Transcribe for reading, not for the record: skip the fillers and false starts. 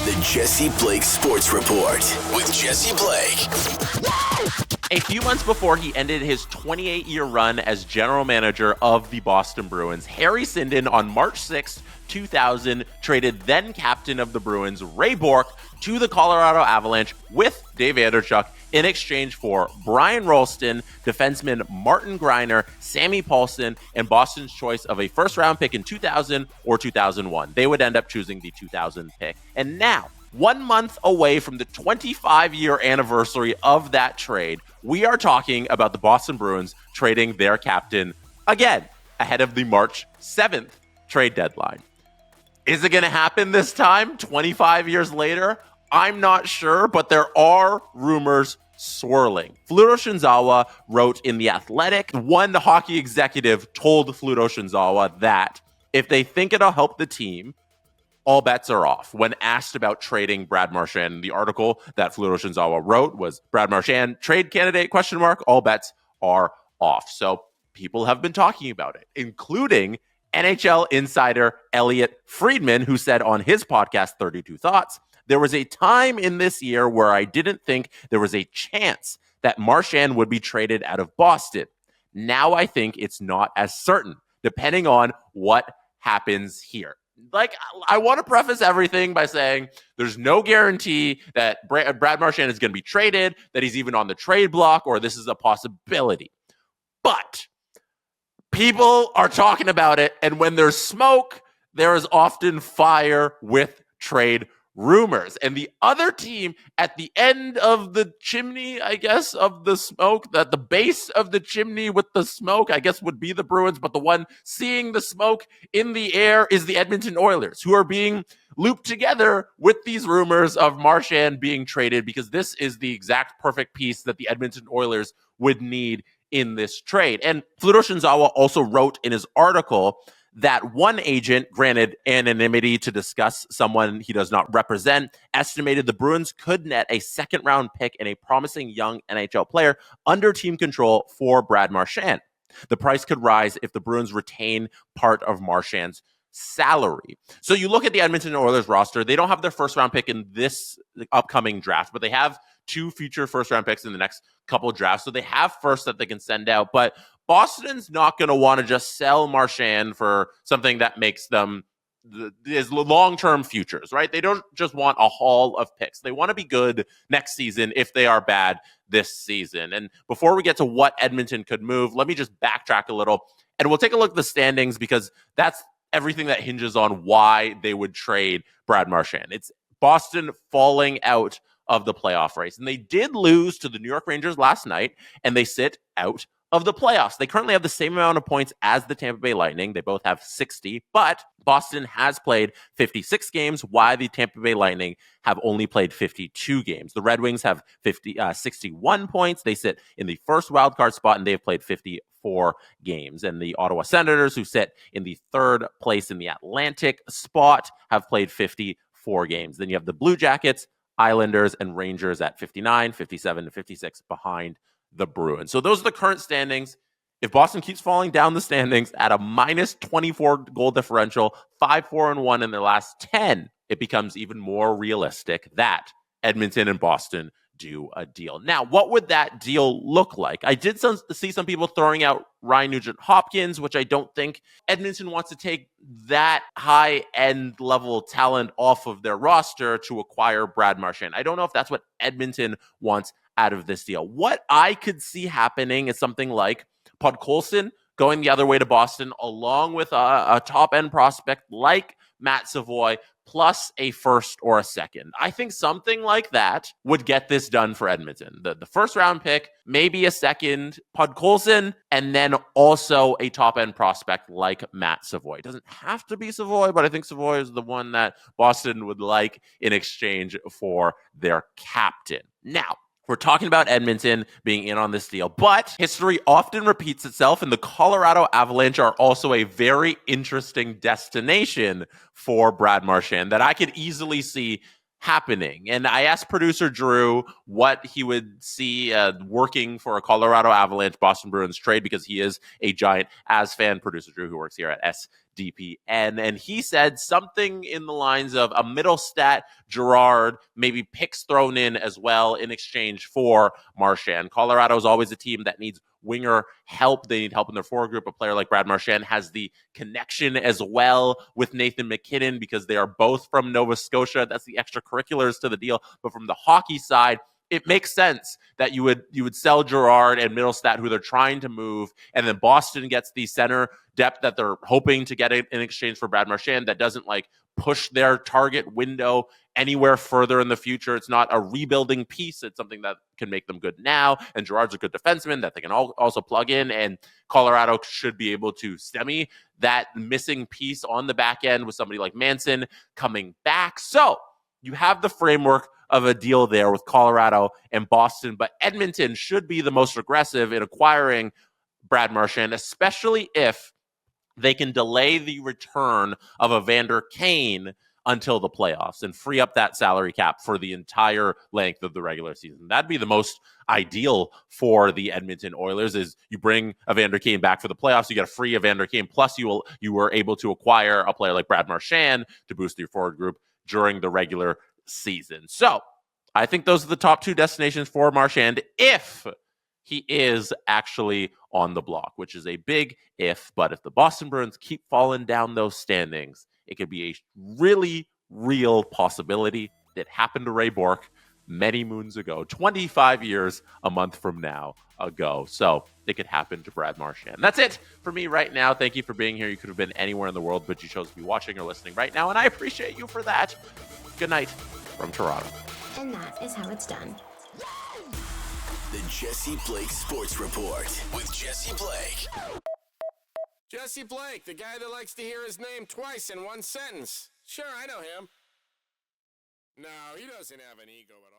The Jesse Blake Sports Report with Jesse Blake. A few months before he ended his 28-year run as general manager of the Boston Bruins, Harry Sinden on March 6, 2000, traded then captain of the Bruins, Ray Bourque, to the Colorado Avalanche with Dave Anderchuk in exchange for Brian Rolston, defenseman Martin Greiner, Sammy Paulson, and Boston's choice of a first-round pick in 2000 or 2001. They would end up choosing the 2000 pick. And now, 1 month away from the 25-year anniversary of that trade, we are talking about the Boston Bruins trading their captain again ahead of the March 7th trade deadline. Is it going to happen this time, 25 years later? I'm not sure, but there are rumors swirling. Fluto Shinzawa wrote in The Athletic, one hockey executive told Fluto Shinzawa that if they think it'll help the team, all bets are off. When asked about trading Brad Marchand, the article that Fluto Shinzawa wrote was Brad Marchand, trade candidate, ? All bets are off. So people have been talking about it, including NHL insider Elliot Friedman, who said on his podcast, 32 Thoughts, there was a time in this year where I didn't think there was a chance that Marchand would be traded out of Boston. Now I think it's not as certain, depending on what happens here. Like, I want to preface everything by saying there's no guarantee that Brad Marchand is going to be traded, that he's even on the trade block, or this is a possibility. But people are talking about it, and when there's smoke, there is often fire with trade rumors. And the other team at the end of the chimney, I guess, of the smoke, that the base of the chimney with the smoke, I guess, would be the Bruins, but the one seeing the smoke in the air is the Edmonton Oilers, who are being looped together with these rumors of Marchand being traded, because this is the exact perfect piece that the Edmonton Oilers would need in this trade. And Fluto Shinzawa also wrote in his article that one agent, granted anonymity to discuss someone he does not represent, estimated the Bruins could net a second-round pick and a promising young NHL player under team control for Brad Marchand. The price could rise if the Bruins retain part of Marchand's salary. So you look at the Edmonton Oilers roster, they don't have their first-round pick in this upcoming draft, but they have 2 future first-round picks in the next couple of drafts, so they have first that they can send out, but Boston's not going to want to just sell Marchand for something that makes them is long-term futures, right? They don't just want a haul of picks. They want to be good next season if they are bad this season. And before we get to what Edmonton could move, let me just backtrack a little, and we'll take a look at the standings, because that's everything that hinges on why they would trade Brad Marchand. It's Boston falling out of the playoff race. And they did lose to the New York Rangers last night, and they sit out of the playoffs. They currently have the same amount of points as the Tampa Bay Lightning. They both have 60, but Boston has played 56 games, while the Tampa Bay Lightning have only played 52 games. The Red Wings have 61 points. They sit in the first wildcard spot, and they've played 54 games. And the Ottawa Senators, who sit in the third place in the Atlantic spot, have played 54 games. Then you have the Blue Jackets, Islanders, and Rangers at 59, 57, and 56 behind the Bruins. So those are the current standings. If Boston keeps falling down the standings at a minus 24 goal differential, 5-4-1 in their last 10, it becomes even more realistic that Edmonton and Boston do a deal. Now, what would that deal look like? I did see some people throwing out Ryan Nugent-Hopkins, which I don't think Edmonton wants to take that high-end level talent off of their roster to acquire Brad Marchand. I don't know if that's what Edmonton wants out of this deal. What I could see happening is something like Podkolzin going the other way to Boston, along with a top-end prospect like Matt Savoy, plus a first or a second. I think something like that would get this done for Edmonton. The first round pick, maybe a second, Podkolzin, and then also a top-end prospect like Matt Savoy. It doesn't have to be Savoy, but I think Savoy is the one that Boston would like in exchange for their captain. Now, we're talking about Edmonton being in on this deal, but history often repeats itself, and the Colorado Avalanche are also a very interesting destination for Brad Marchand that I could easily see happening. And I asked producer Drew what he would see working for a Colorado Avalanche Boston Bruins trade, because he is a giant As fan. Producer Drew, who works here at SDPN, and he said something in the lines of a Middlestat, Gerard, maybe picks thrown in as well in exchange for Marchand. Colorado is always a team that needs winger help. They need help in their forward group. A player like Brad Marchand has the connection as well with Nathan MacKinnon, because they are both from Nova Scotia. That's the extracurriculars to the deal. But from the hockey side, it makes sense that you would sell Gerard and Middlestat, who they're trying to move, and then Boston gets the center depth that they're hoping to get in exchange for Brad Marchand that doesn't push their target window anywhere further in the future. It's not a rebuilding piece. It's something that can make them good now. And Gerard's a good defenseman that they can also plug in. And Colorado should be able to stemmy that missing piece on the back end with somebody like Manson coming back. So you have the framework of a deal there with Colorado and Boston, but Edmonton should be the most aggressive in acquiring Brad Marchand, especially if they can delay the return of Evander Kane until the playoffs and free up that salary cap for the entire length of the regular season. That'd be the most ideal for the Edmonton Oilers. Is you bring Evander Kane back for the playoffs, you get a free Evander Kane, plus you were able to acquire a player like Brad Marchand to boost your forward group during the regular season. So I think those are the top two destinations for Marchand if he is actually on the block, which is a big if. But if the Boston Bruins keep falling down those standings, it could be a really real possibility that happened to Ray Bourque many moons ago, 25 years a month from now ago. So it could happen to Brad Marchand. That's it for me right now. Thank you for being here. You could have been anywhere in the world, but you chose to be watching or listening right now, and I appreciate you for that. Good night from Toronto. And that is how it's done. The Jesse Blake Sports Report with Jesse Blake. Jesse Blake, the guy that likes to hear his name twice in one sentence. Sure, I know him. No, he doesn't have an ego at all.